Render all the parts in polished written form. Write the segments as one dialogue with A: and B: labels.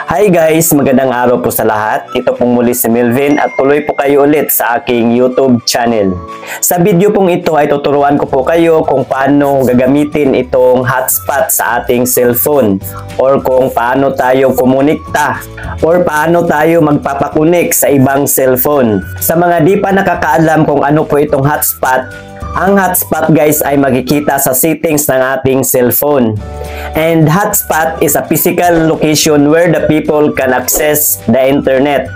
A: Hi guys! Magandang araw po sa lahat. Ito pong muli si Melvin at tuloy po kayo ulit sa aking YouTube channel. Sa video pong ito ay tuturuan ko po kayo kung paano gagamitin itong hotspot sa ating cellphone or kung paano tayo kumunikta or paano tayo magpapakunik sa ibang cellphone. Sa mga di pa nakakaalam kung ano po itong hotspot, ang hotspot guys ay makikita sa settings ng ating cellphone. And hotspot is a physical location where the people can access the internet,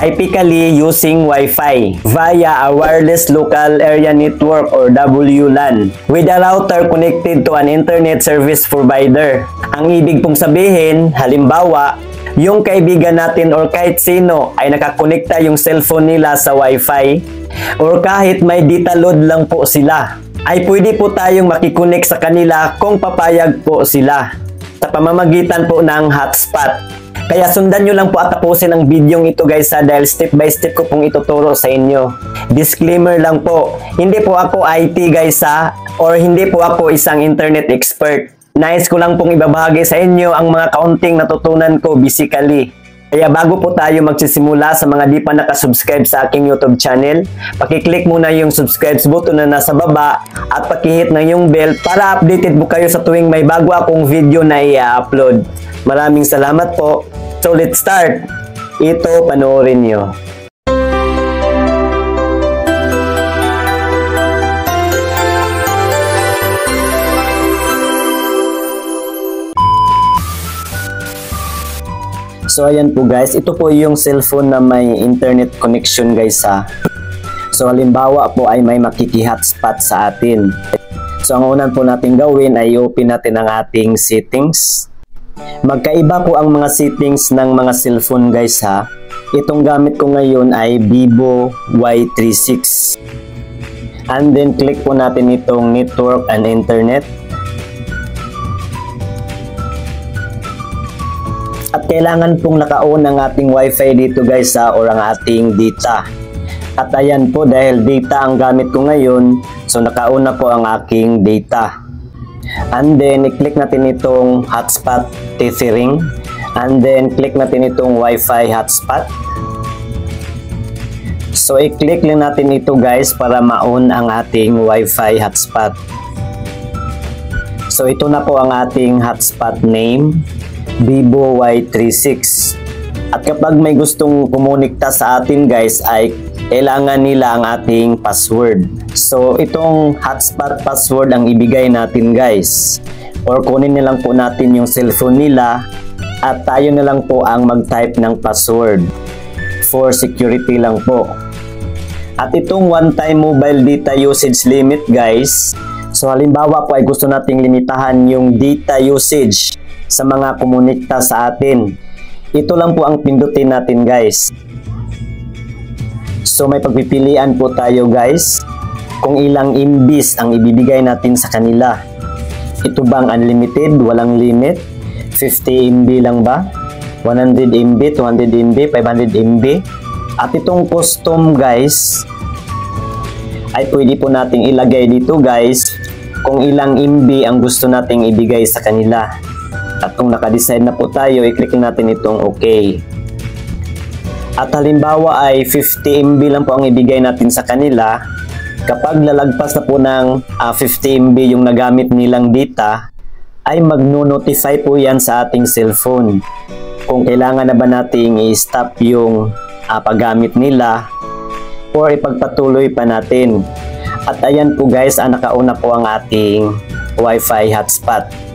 A: typically using Wi-Fi via a wireless local area network or WLAN with a router connected to an internet service provider. Ang ibig pong sabihin, halimbawa, yung kaibigan natin or kahit sino ay nakakonekta yung cellphone nila sa Wi-Fi or kahit may data load lang po sila, ay pwede po tayong makikonek sa kanila kung papayag po sila sa pamamagitan po ng hotspot. Kaya sundan nyo lang po at tapusin ang video ito guys dahil step by step ko pong ituturo sa inyo. Disclaimer lang po, hindi po ako IT guys or hindi po ako isang internet expert. Nais ko lang pong ibabahagi sa inyo ang mga kaunting natutunan ko basically. Kaya bago po tayo magsisimula, sa mga di pa nakasubscribe sa aking YouTube channel, pakiclick muna yung subscribe button na nasa baba at pakihit na yung bell para updated po kayo sa tuwing may bago akong video na i-upload. Maraming salamat po. So let's start. Ito panoorin nyo. So ayan po guys, ito po yung cellphone na may internet connection guys So halimbawa po ay may makiki-hotspot sa atin. So ang unan po natin gawin ay i-open natin ang ating settings. Magkaiba po ang mga settings ng mga cellphone guys Itong gamit ko ngayon ay Vivo Y36. And then click po natin itong network and internet. At kailangan pong naka-on ang ating Wi-Fi dito guys or ang ating data. At ayan po, dahil data ang gamit ko ngayon, so naka-on na po ang aking data. And then i-click natin itong hotspot tethering. And then click natin itong Wi-Fi hotspot. So i-click lang natin ito guys para ma-on ang ating Wi-Fi hotspot. So ito na po ang ating hotspot name, Vivo Y36. At kapag may gustong kumunikta sa atin guys ay kailangan nila ang ating password. So itong hotspot password ang ibigay natin guys, or kunin na lang po natin yung cellphone nila at tayo na lang po ang mag-type ng password for security lang po. At itong one-time mobile data usage limit guys, so halimbawa po ay gusto nating limitahan yung data usage sa mga kumunikta sa atin. Ito lang po ang pindutin natin guys. So may pagpipilian po tayo guys kung ilang MBs ang ibibigay natin sa kanila. Ito bang unlimited, walang limit, 50 MB lang ba, 100 MB, 200 MB, 500 MB. At itong custom guys ay pwede po nating ilagay dito guys kung ilang MB ang gusto nating ibigay sa kanila. At kung naka-decide na po tayo, i-click natin itong OK. At halimbawa ay 50 MB lang po ang ibigay natin sa kanila. Kapag lalagpas na po ng 50 MB yung nagamit nilang data, ay magno-notify po yan sa ating cellphone kung kailangan na ba nating i-stop yung paggamit nila or ipagpatuloy pa natin. At ayan po guys, nakauna po ang ating Wi-Fi hotspot.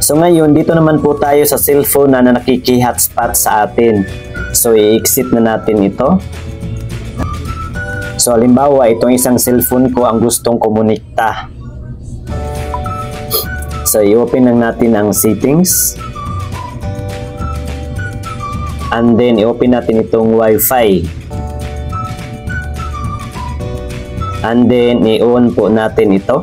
A: So ngayon, dito naman po tayo sa cellphone na nakiki-hotspot sa atin. So i-exit na natin ito. So halimbawa, itong isang cellphone ko ang gustong kumunikta. So i-open lang natin ang settings. And then i-open natin itong Wi-Fi. And then i-on po natin ito.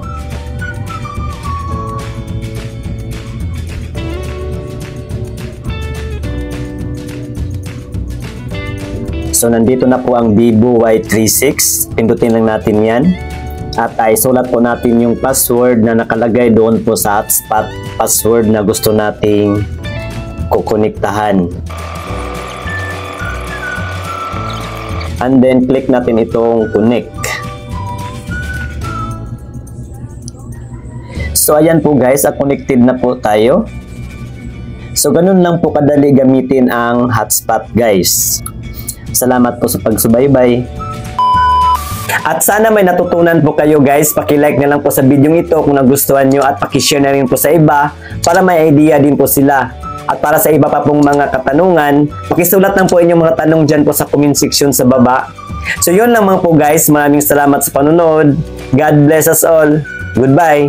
A: So nandito na po ang Vivo Y36. Pindutin lang natin yan. At isulat po natin yung password na nakalagay doon po sa hotspot password na gusto nating kukonektahan. And then click natin itong connect. So ayan po guys, connected na po tayo. So ganun lang po kadali gamitin ang hotspot guys. Salamat po sa pagsubaybay. At sana may natutunan po kayo guys. Paki-like na lang po sa video ito kung nagustuhan nyo at paki-share na rin po sa iba para may idea din po sila. At para sa iba pa pong mga katanungan, pakisulat lang po inyong mga tanong dyan po sa comment section sa baba. So yun lang mga po guys. Maraming salamat sa panonood. God bless us all. Goodbye.